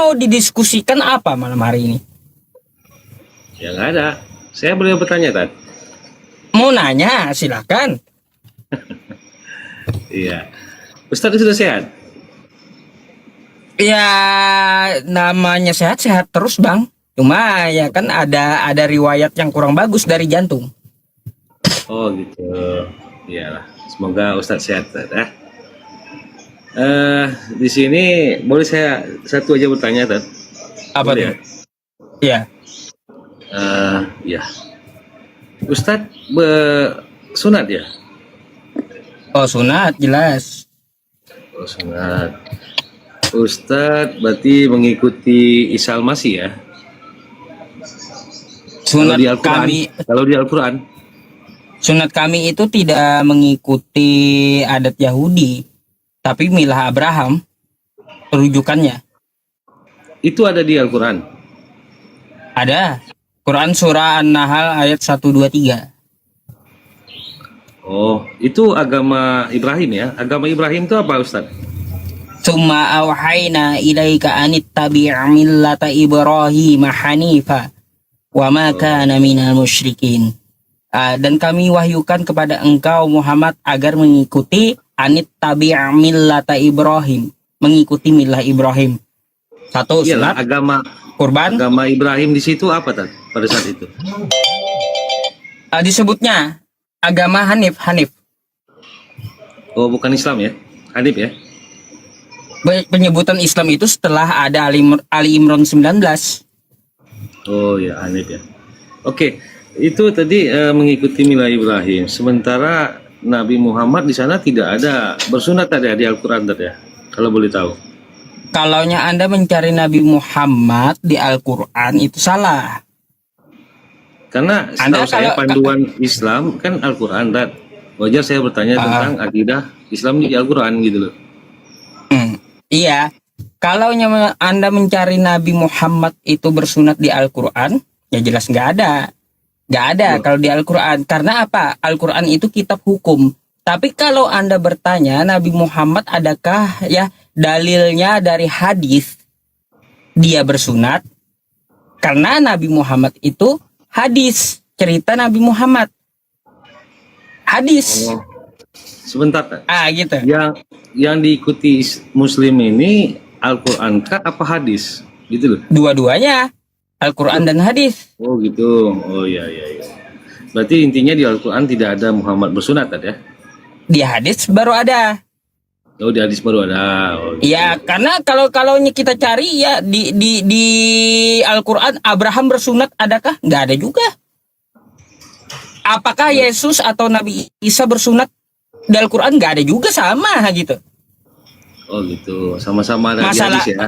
mau didiskusikan apa malam hari ini? Ya nggak ada. Saya boleh bertanya, Tat? Mau nanya, silakan. Iya. Ustadz sudah sehat? Ya, namanya sehat-sehat terus, Bang. Cuma ya kan ada riwayat yang kurang bagus dari jantung. Oh gitu. Iyalah. Semoga Ustadz sehat, Tat, ya. Di sini boleh saya satu aja bertanya, Tat? Apa Boleh, tuh? Ya. Ya. Ustadz sunat ya? Oh, sunat jelas. Oh, sunat. Ustadz berarti mengikuti Isa Al-Masih ya? Sunat Kalau di Al-Quran, kami kalau di Al-Quran, sunat kami itu tidak mengikuti adat Yahudi, tapi milah Abraham rujukannya. itu ada di Al-Quran. Ada. Quran surah An-Nahl ayat 123. Oh, itu agama Ibrahim ya? Agama Ibrahim itu apa, Ustadz? Tsumma awhayna ilaika anittabi' millata Ibrahim hanifa wa ma kana minal musyrikin. Dan kami wahyukan kepada engkau Muhammad agar mengikuti anittabi' millata Ibrahim, mengikuti milah Ibrahim. Satu, Iyalah, salat, agama kurban. Ibrahim di situ apa, Tat? Pada saat itu? Disebutnya agama Hanif. Oh, bukan Islam ya? Hanif ya? Penyebutan Islam itu setelah ada Ali Imran 19. Oh ya, Hanif ya. Oke, itu tadi mengikuti milah Ibrahim. Sementara Nabi Muhammad di sana tidak ada bersunat ada di Al-Quran, Tat, ya? Kalau boleh tahu. Kalaunya Anda mencari Nabi Muhammad di Al-Quran itu salah. Karena Anda setahu saya kalau- panduan Islam kan Al-Quran, Tat. Wajar saya bertanya tentang akidah Islam di Al-Quran gitu loh. Iya. Kalaunya Anda mencari Nabi Muhammad itu bersunat di Al-Quran, ya jelas nggak ada. Nggak ada Loh. kalau di Al-Quran. Karena apa? Al-Quran itu kitab hukum. Tapi kalau Anda bertanya Nabi Muhammad adakah ya dalilnya dari hadis dia bersunat? Karena Nabi Muhammad itu hadis, cerita Nabi Muhammad. Hadis. Oh, sebentar, Tat. Gitu. Yang diikuti Muslim ini Al-Quran kah apa hadis? Gitu loh. Dua-duanya, Al-Quran dan hadis. Oh gitu. Oh iya. Berarti intinya di Al-Quran tidak ada Muhammad bersunat, Tat, ya? Di hadis baru ada. Oh, di hadis baru ada. Oh, gitu. Ya, karena kalau kita cari ya di Al-Quran Abraham bersunat adakah? Nggak ada juga. Apakah Yesus atau Nabi Isa bersunat di Al-Quran? Nggak ada juga, sama gitu. Oh gitu. Sama-sama ada Masalah- di hadis ya.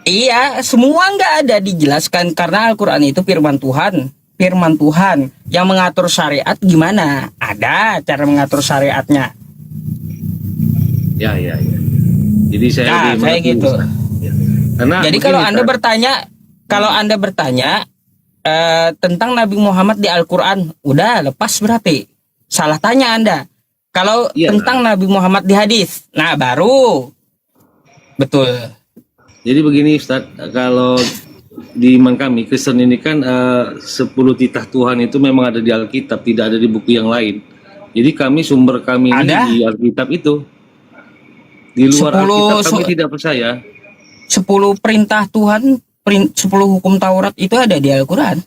Iya, semua nggak ada dijelaskan karena Al-Quran itu firman Tuhan. Firman Tuhan yang mengatur syariat gimana? Ada cara mengatur syariatnya. Ya. Jadi saya Nah, lebih saya mengerti, gitu. Ustaz. Ya. Karena Jadi begini, kalau Anda Tat. bertanya tentang Nabi Muhammad di Al-Quran, udah lepas berarti. Salah tanya Anda. Kalau Iya. tentang Nabi Muhammad di hadis, nah baru. Betul. Jadi begini, Ustaz, kalau di iman kami Kristen ini kan 10 titah Tuhan itu memang ada di Alkitab, tidak ada di buku yang lain. Jadi sumber kami ini Ada? di Alkitab itu. Di luar 10 Alkitab kami tidak percaya. 10 perintah Tuhan, 10 hukum Taurat itu ada di Al-Quran.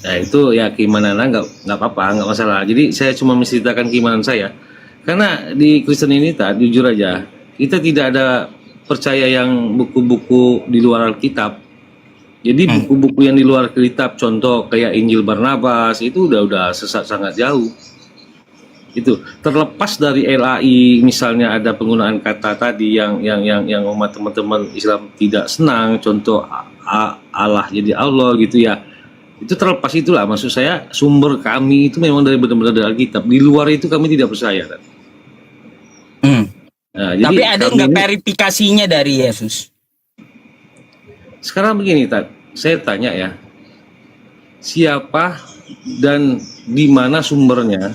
Nah itu ya keimanan nggak apa-apa, nggak masalah. Jadi saya cuma menceritakan keimanan saya. Karena di Kristen ini, Tat, jujur aja, kita tidak ada percaya yang buku-buku di luar Alkitab. Jadi buku-buku yang di luar Alkitab, contoh kayak Injil Barnabas, itu udah sesat sangat jauh. Itu terlepas dari LAI, misalnya ada penggunaan kata tadi yang umat teman-teman Islam tidak senang, contoh Allah jadi Allah gitu ya. Itu terlepas itulah, maksud saya sumber kami itu memang dari benar-benar dari Alkitab. Di luar itu kami tidak percaya, Tat. Nah, jadi Tapi ada kami nggak ini- verifikasinya dari Yesus? Sekarang begini, Tat, saya tanya ya, siapa dan di mana sumbernya?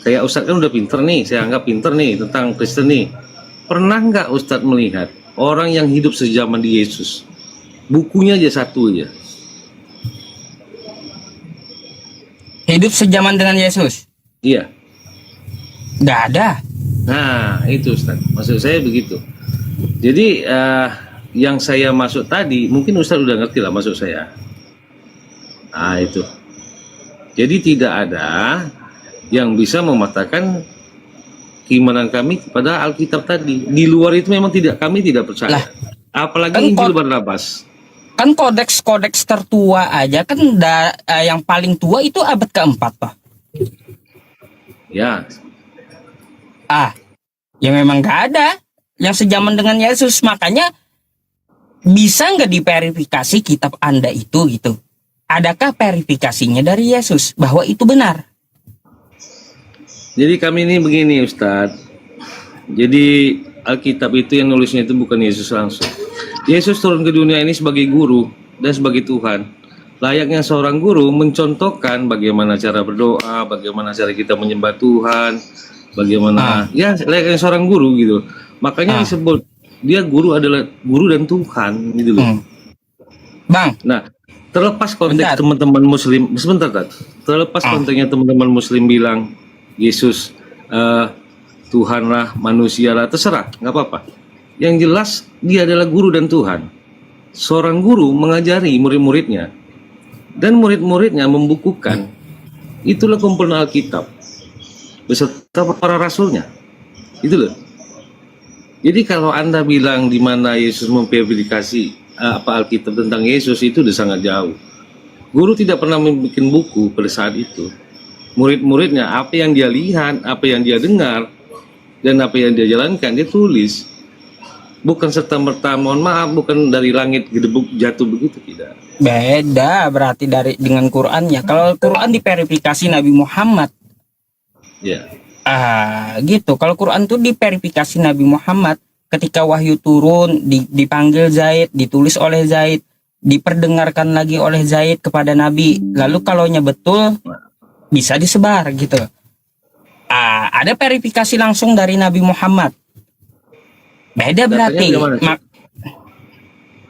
Kayak Ustadz kan udah pinter nih, saya anggap pinter nih tentang Kristen nih. Pernah nggak Ustadz melihat orang yang hidup sejaman di Yesus. Bukunya aja satu aja. Hidup sejaman dengan Yesus? Iya. Nggak ada. Nah, itu Ustaz. Maksud saya begitu. Jadi yang saya masuk tadi, mungkin Ustaz udah ngerti lah maksud saya. Nah, itu. Jadi tidak ada yang bisa mematahkan keimanan kami kepada Alkitab tadi. Di luar itu memang kami tidak percaya. Lah, Apalagi kan Injil Barnabas. kan kodeks tertua aja kan yang paling tua itu abad keempat, Pak. Ya, Ya memang nggak ada yang sejaman dengan Yesus. Makanya bisa nggak diverifikasi kitab Anda itu gitu? Adakah verifikasinya dari Yesus bahwa itu benar? jadi kami ini begini Ustadz. Jadi Alkitab itu yang nulisnya itu bukan Yesus langsung. Yesus turun ke dunia ini sebagai guru dan sebagai Tuhan. Layaknya seorang guru mencontohkan bagaimana cara berdoa, bagaimana cara kita menyembah Tuhan, bagaimana ya layaknya seorang guru gitu. Makanya disebut dia guru adalah guru dan Tuhan gitu loh. Bang, Nah, terlepas konteks Bentar. teman-teman Muslim, sebentar Tat. Terlepas konteksnya teman-teman Muslim bilang Yesus Tuhanlah, manusialah, terserah, nggak apa-apa. Yang jelas dia adalah guru dan Tuhan. Seorang guru mengajari murid-muridnya dan murid-muridnya membukukan. Itulah kumpulan Alkitab beserta para rasulnya. Itu loh. Jadi kalau Anda bilang di mana Yesus memverifikasi Alkitab tentang Yesus, itu udah sangat jauh. Guru tidak pernah membuat buku pada saat itu. Murid-muridnya apa yang dia lihat, apa yang dia dengar, dan apa yang dia jalankan, dia tulis. Bukan serta-merta, mohon maaf, bukan dari langit gedebuk jatuh begitu, tidak. beda berarti dengan Qurannya. Kalau Quran diverifikasi Nabi Muhammad. Ya. Gitu. Kalau Quran tuh diverifikasi Nabi Muhammad ketika wahyu turun, dipanggil Zaid, ditulis oleh Zaid, diperdengarkan lagi oleh Zaid kepada Nabi. Lalu kalaunya betul bisa disebar gitu. Ada verifikasi langsung dari Nabi Muhammad. Beda berarti.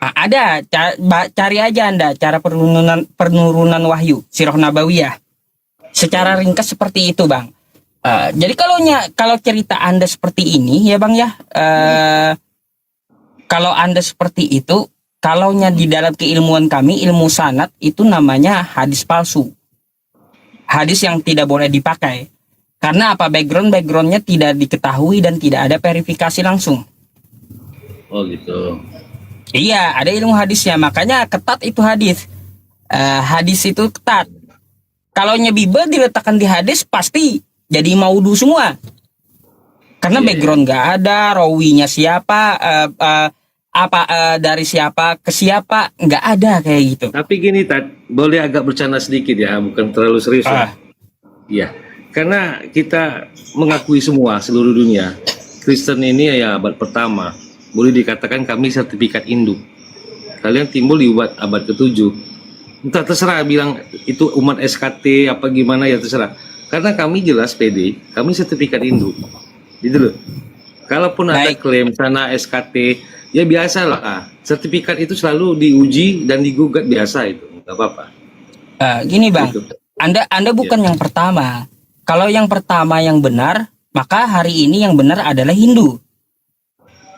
Ada, cari aja Anda cara penurunan wahyu Sirah Nabawiyah. Secara ringkas seperti itu, Bang. Jadi kalau cerita Anda seperti ini ya Bang ya, kalau Anda seperti itu, kalaunya di dalam keilmuan kami, ilmu sanad itu namanya hadis palsu. Hadis yang tidak boleh dipakai. Karena apa? Backgroundnya tidak diketahui dan tidak ada verifikasi langsung. Oh gitu. Iya, ada ilmu hadisnya, makanya ketat itu hadis. Hadis itu ketat. Kalau Bible diletakkan di hadis pasti jadi maudu semua. Karena background nggak ada, rawinya siapa, dari siapa ke siapa, nggak ada kayak gitu. Tapi gini Tat, boleh agak bercanda sedikit ya, bukan terlalu serius ya. Iya, karena kita mengakui semua seluruh dunia, Kristen ini ya abad pertama. Boleh dikatakan kami sertifikat induk. Kalian timbul di abad ke-7. Entah terserah bilang itu umat SKT apa gimana ya terserah. Karena kami jelas PD, kami sertifikat induk. Gitu loh. Kalaupun ada klaim sana SKT, ya biasa lah. Sertifikat itu selalu diuji dan digugat biasa itu. Enggak apa-apa. Gini Bang, Gitu. Anda bukan yang pertama. Kalau yang pertama yang benar, maka hari ini yang benar adalah Hindu.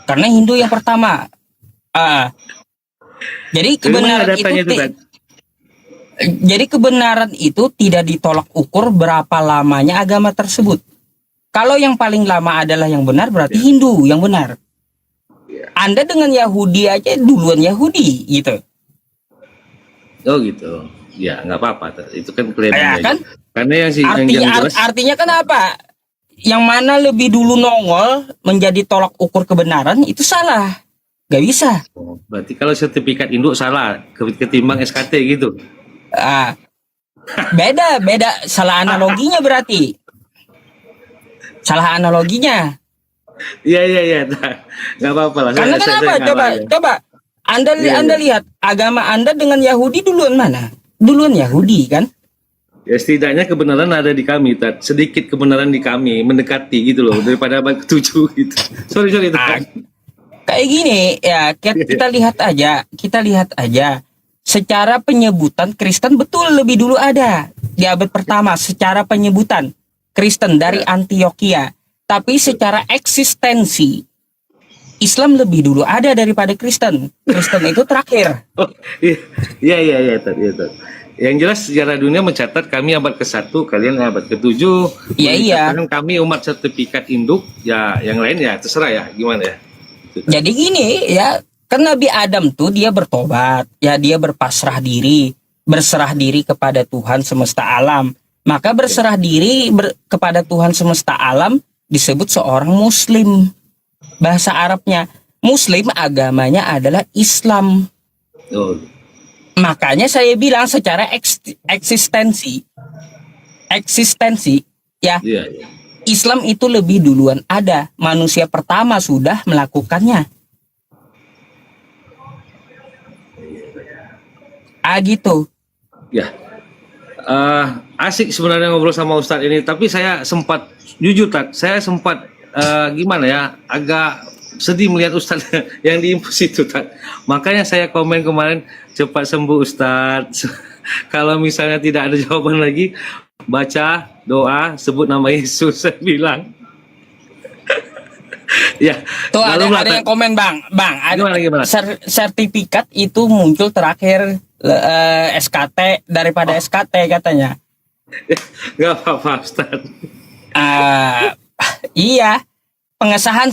Karena Hindu yang pertama. Jadi kebenaran itu tidak ditolak ukur berapa lamanya agama tersebut. Kalau yang paling lama adalah yang benar, berarti Hindu yang benar. Anda dengan Yahudi aja duluan Yahudi gitu. Oh gitu. Ya nggak apa-apa. Itu kan klaim Kan? Karena yang jelas. Artinya kan apa? Yang mana lebih dulu nongol menjadi tolak ukur kebenaran itu salah. Gak bisa. Berarti kalau sertifikat induk salah ketimbang SKT gitu. Beda salah analoginya berarti. Salah analoginya. Iya. Nggak apa-apa lah. Karena kenapa? Coba. Anda lihat agama Anda dengan Yahudi duluan mana? Duluan Yahudi kan? Ya setidaknya kebenaran ada di kami, Tat. Sedikit kebenaran di kami, mendekati gitu loh, daripada abad ke-7 gitu. Sorry. Kayak gini ya, kita lihat aja. Secara penyebutan Kristen betul lebih dulu ada di abad pertama secara penyebutan Kristen dari Antioquia. Tapi secara eksistensi Islam lebih dulu ada daripada Kristen. Kristen itu terakhir. Oh, iya, Tat, iya, Tat. Yang jelas sejarah dunia mencatat kami abad ke-1, kalian abad ke-7. Iya. Kami umat sertifikat induk, ya yang lain ya terserah ya, gimana ya. Jadi gini ya, kan Nabi Adam tuh dia bertobat, ya dia berserah diri kepada Tuhan semesta alam. Maka berserah diri kepada Tuhan semesta alam disebut seorang muslim. Bahasa Arabnya muslim, agamanya adalah Islam. Oh. Makanya saya bilang secara eksistensi ya, Iya. Islam itu lebih duluan ada. Manusia pertama sudah melakukannya. Gitu. Ya. Asik sebenarnya ngobrol sama Ustadz ini, tapi saya sempat jujur, Tat, saya sempat gimana ya, agak sedih melihat Ustadz yang diimpus itu, Tat. Makanya saya komen kemarin, cepat sembuh Ustadz. Kalau misalnya tidak ada jawaban lagi, baca doa, sebut nama Yesus, saya bilang. Ya. Tuh ada yang komen bang, ada gimana? Sertifikat itu muncul terakhir SKT daripada SKT katanya. Gak apa-apa Ustaz. Iya, pengesahan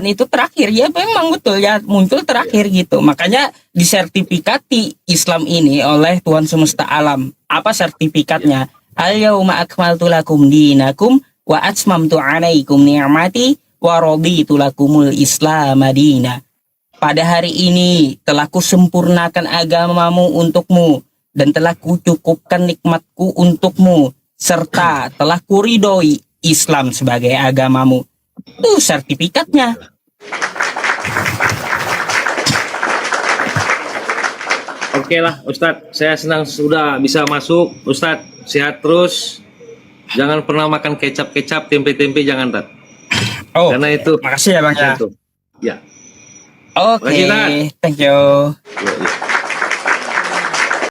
itu terakhir ya, memang betul ya, muncul terakhir gitu. Makanya disertifikati Islam ini oleh Tuhan semesta alam. Apa sertifikatnya? Al-yauma akmaltu lakum dinakum wa atmamtu 'alaikum ni'mati wa raditu lakumul Islam madina. Pada hari ini telah kusempurnakan agamamu untukmu dan telah kucukupkan nikmatku untukmu serta telah kuridhoi Islam sebagai agamamu. Itu sertifikatnya. Oke lah Ustadz, saya senang sudah bisa masuk. Ustadz, sehat terus. Jangan pernah makan kecap-kecap, tempe-tempe jangan, Tat. Oh, karena itu. makasih ya Bang ya. Ya. Oke, thank you. Ya.